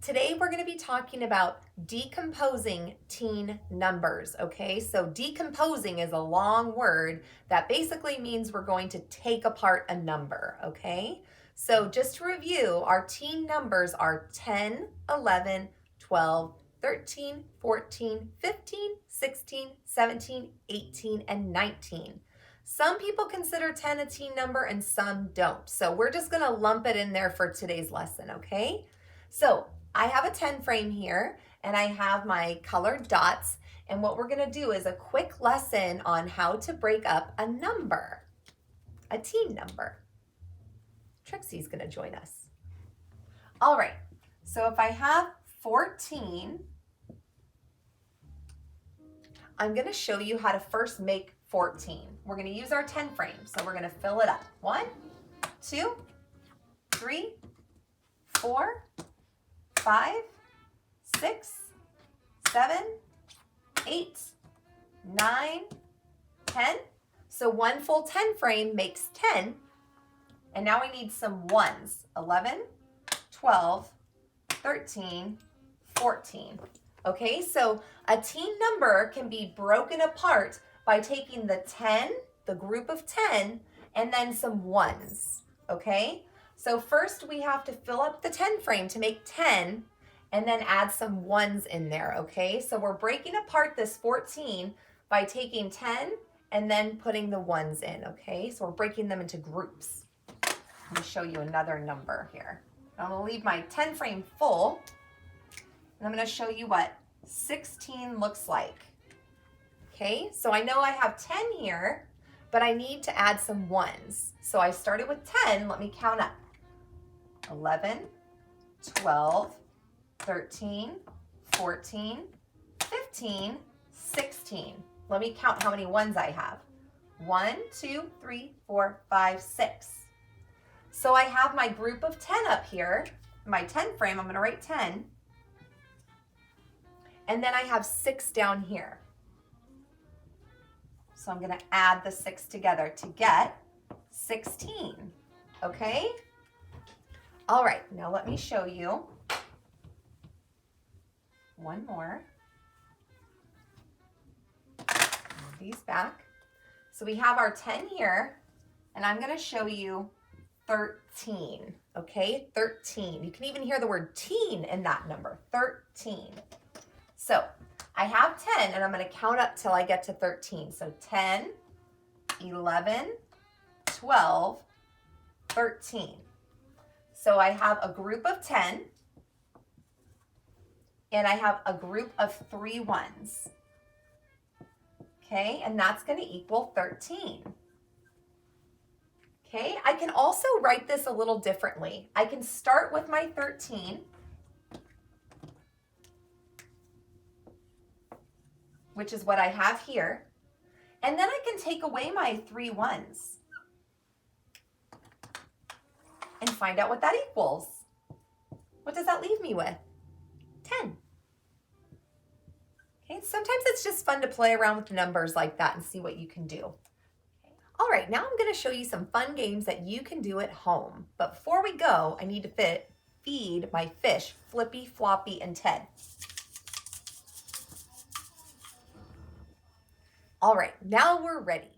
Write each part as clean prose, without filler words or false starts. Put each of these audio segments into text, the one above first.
Today we're going to be talking about decomposing teen numbers, okay? So decomposing is a long word that basically means we're going to take apart a number, okay? So just to review, our teen numbers are 10, 11, 12, 13, 14, 15, 16, 17, 18, and 19. Some people consider 10 a teen number and some don't. So we're just going to lump it in there for today's lesson, okay? So I have a 10 frame here and I have my colored dots, and what we're going to do is a quick lesson on how to break up a number, a teen number. Trixie's going to join us. All right, so if I have 14, I'm going to show you how to first make 14. We're going to use our 10 frame, so we're going to fill it up. 1, 2, 3, 4, 5, 6, 7, 8, 9, 10. So one full 10 frame makes 10. And now we need some ones. 11, 12, 13, 14. Okay, so a teen number can be broken apart by taking the 10, the group of 10, and then some ones. Okay? So first we have to fill up the 10 frame to make 10 and then add some ones in there, okay? So we're breaking apart this 14 by taking 10 and then putting the ones in, okay? So we're breaking them into groups. Let me show you another number here. I'm gonna leave my 10 frame full, and I'm gonna show you what 16 looks like. Okay, so I know I have 10 here, but I need to add some ones. So I started with 10, let me count up. 11, 12, 13, 14, 15, 16. Let me count how many ones I have. 1, 2, 3, 4, 5, 6. So I have my group of 10 up here. My 10 frame, I'm going to write 10. And then I have 6 down here. So I'm going to add the 6 together to get 16. Okay? All right, now let me show you one more. Move these back. So we have our 10 here, and I'm going to show you 13, okay? 13. You can even hear the word teen in that number, 13. So I have 10, and I'm going to count up till I get to 13. So 10, 11, 12, 13. So I have a group of 10, and I have a group of 3 ones. Okay, and that's going to equal 13. Okay, I can also write this a little differently. I can start with my 13, which is what I have here, and then I can take away my 3 ones and find out what that equals. What does that leave me with? 10. Okay, sometimes it's just fun to play around with numbers like that and see what you can do. Okay. All right, now I'm going to show you some fun games that you can do at home. But before we go, I need to feed my fish, Flippy, Floppy, and Ted. All right, now we're ready.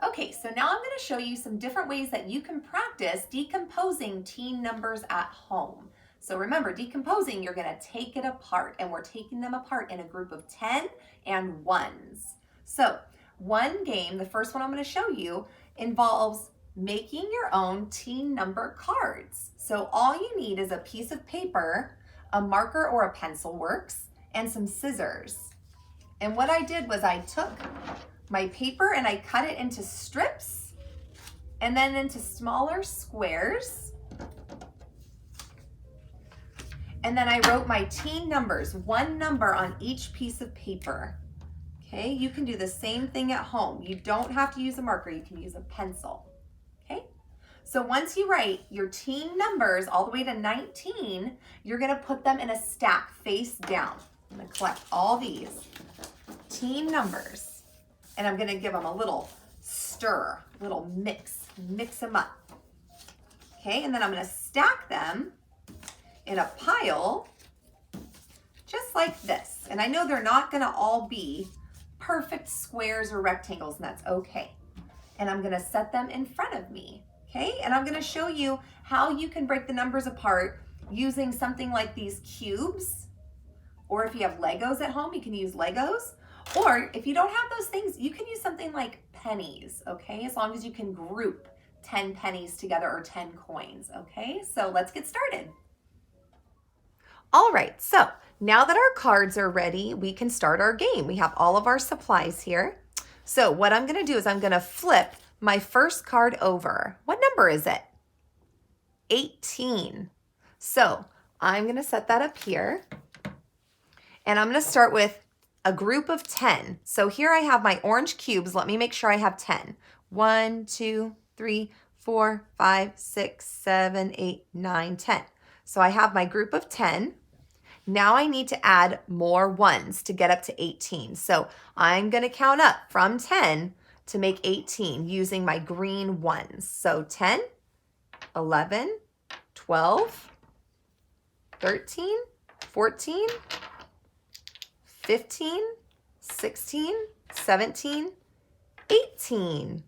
Okay, so now I'm going to show you some different ways that you can practice decomposing teen numbers at home. So remember, decomposing, you're going to take it apart, and we're taking them apart in a group of 10 and ones. So one game, the first one I'm going to show you, involves making your own teen number cards. So all you need is a piece of paper, a marker or a pencil works, and some scissors. And what I did was I took my paper and I cut it into strips and then into smaller squares. And then I wrote my teen numbers, 1 number on each piece of paper. Okay, you can do the same thing at home. You don't have to use a marker, you can use a pencil. Okay, so once you write your teen numbers all the way to 19, you're gonna put them in a stack face down. I'm gonna collect all these teen numbers. And I'm gonna give them a little stir, little mix them up. Okay, and then I'm gonna stack them in a pile just like this. And I know they're not gonna all be perfect squares or rectangles, and that's okay. And I'm gonna set them in front of me, okay? And I'm gonna show you how you can break the numbers apart using something like these cubes, or if you have Legos at home, you can use Legos. Or if you don't have those things, you can use something like pennies, okay? As long as you can group 10 pennies together or 10 coins, okay? So let's get started. All right, so now that our cards are ready, we can start our game. We have all of our supplies here. So what I'm gonna do is I'm gonna flip my first card over. What number is it? 18. So I'm gonna set that up here. And I'm gonna start with a group of 10. So here I have my orange cubes. Let me make sure I have 10. 1, 2, 3, 4, 5, 6, 7, 8, 9, 10. So I have my group of 10. Now I need to add more ones to get up to 18. So I'm gonna count up from 10 to make 18 using my green ones. So 10, 11, 12, 13, 14, 15, 16, 17, 18.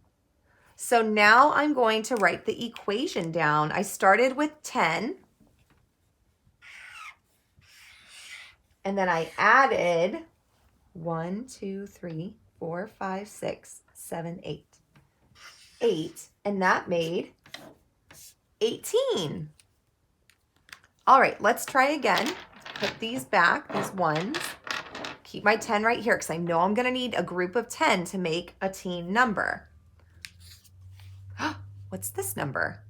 So now I'm going to write the equation down. I started with 10, and then I added 1, 2, 3, 4, 5, 6, 7, 8. 8, and that made 18. All right, let's try again. Put these back, these ones. Keep my 10 right here because I know I'm gonna need a group of 10 to make a teen number. What's this number?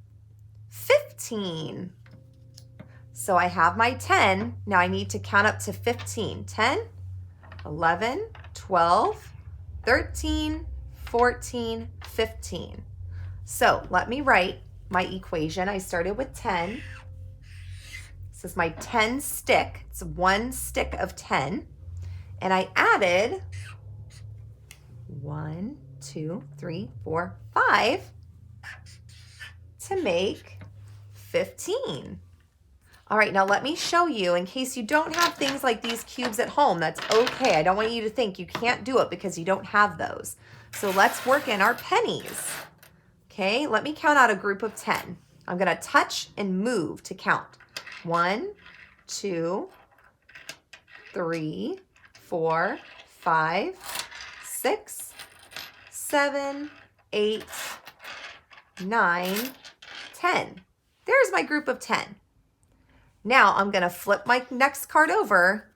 15. So I have my 10. Now I need to count up to 15. 10, 11, 12, 13, 14, 15. So let me write my equation. I started with 10. This is my 10 stick. It's one stick of 10. And I added 1, 2, 3, 4, 5 to make 15. All right, now let me show you, in case you don't have things like these cubes at home, that's okay. I don't want you to think you can't do it because you don't have those. So let's work in our pennies. Okay, let me count out a group of 10. I'm gonna touch and move to count. 1, 2, 3, 4, 5, 6, 7, 8, 9, 10. There's my group of 10. Now I'm gonna flip my next card over.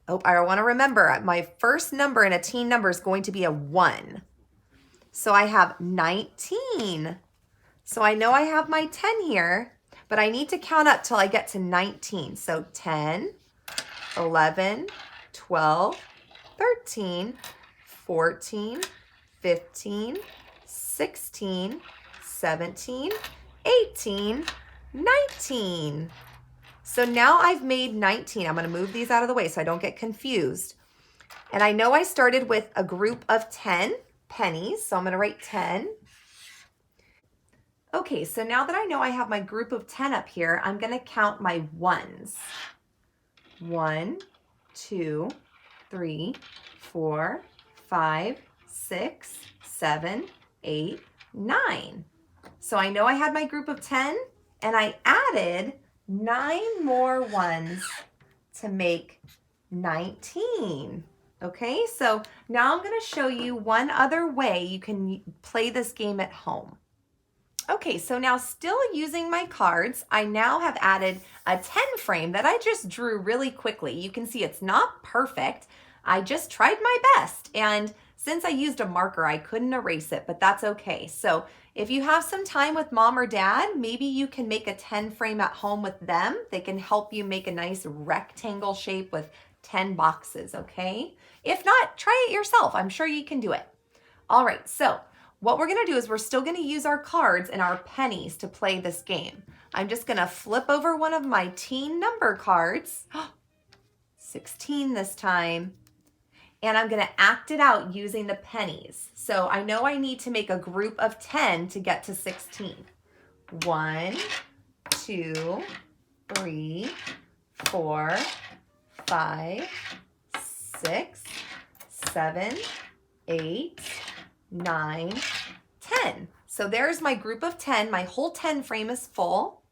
Oh, I want to remember my first number in a teen number is going to be a 1. So I have 19. So I know I have my 10 here, but I need to count up till I get to 19. So 10, 11, 12, 13, 14, 15, 16, 17, 18, 19. So now I've made 19. I'm going to move these out of the way so I don't get confused. And I know I started with a group of 10 pennies, so I'm going to write 10. Okay, so now that I know I have my group of 10 up here, I'm going to count my ones. 1, 2, 3, 4, 5, 6, 7, 8, 9. So I know I had my group of 10, and I added 9 more ones to make 19. Okay, so now I'm going to show you one other way you can play this game at home. Okay, so now still using my cards, I now have added a 10 frame that I just drew really quickly. You can see it's not perfect. I just tried my best, and since I used a marker, I couldn't erase it, but that's okay. So if you have some time with mom or dad, maybe you can make a 10 frame at home with them. They can help you make a nice rectangle shape with 10 boxes, okay? If not, try it yourself. I'm sure you can do it. All right, so what we're gonna do is we're still gonna use our cards and our pennies to play this game. I'm just gonna flip over one of my teen number cards, 16 this time, and I'm gonna act it out using the pennies. So I know I need to make a group of 10 to get to 16. 1, 2, 3, 4, 5, 6, 7, 8, 9, 10. So there's my group of 10. My whole 10 frame is full,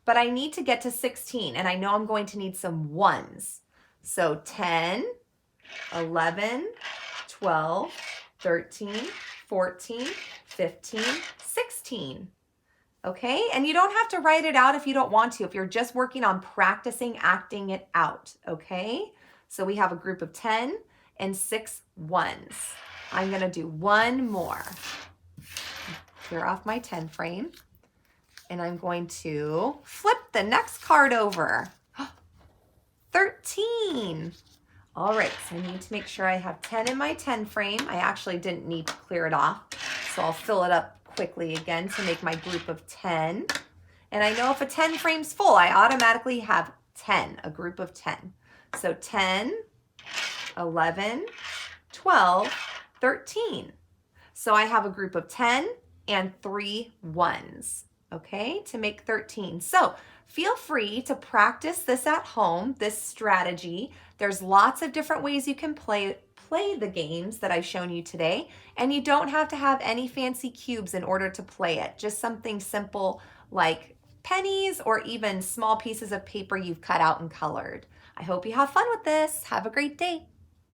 but I need to get to 16, and I know I'm going to need some ones. So 10, 11, 12, 13, 14, 15, 16. Okay, and you don't have to write it out if you don't want to, if you're just working on practicing acting it out, okay? So we have a group of 10 and 6 ones. I'm gonna do one more. Clear off my 10 frame, and I'm going to flip the next card over. 13. All right, so I need to make sure I have 10 in my 10 frame. I actually didn't need to clear it off, so I'll fill it up quickly again to make my group of 10. And I know if a 10 frame's full, I automatically have 10, a group of 10. So 10, 11, 12, 13. So I have a group of 10 and 3 ones, okay, to make 13. So feel free to practice this at home, this strategy. There's lots of different ways you can play the games that I've shown you today, and you don't have to have any fancy cubes in order to play it. Just something simple like pennies or even small pieces of paper you've cut out and colored. I hope you have fun with this. Have a great day.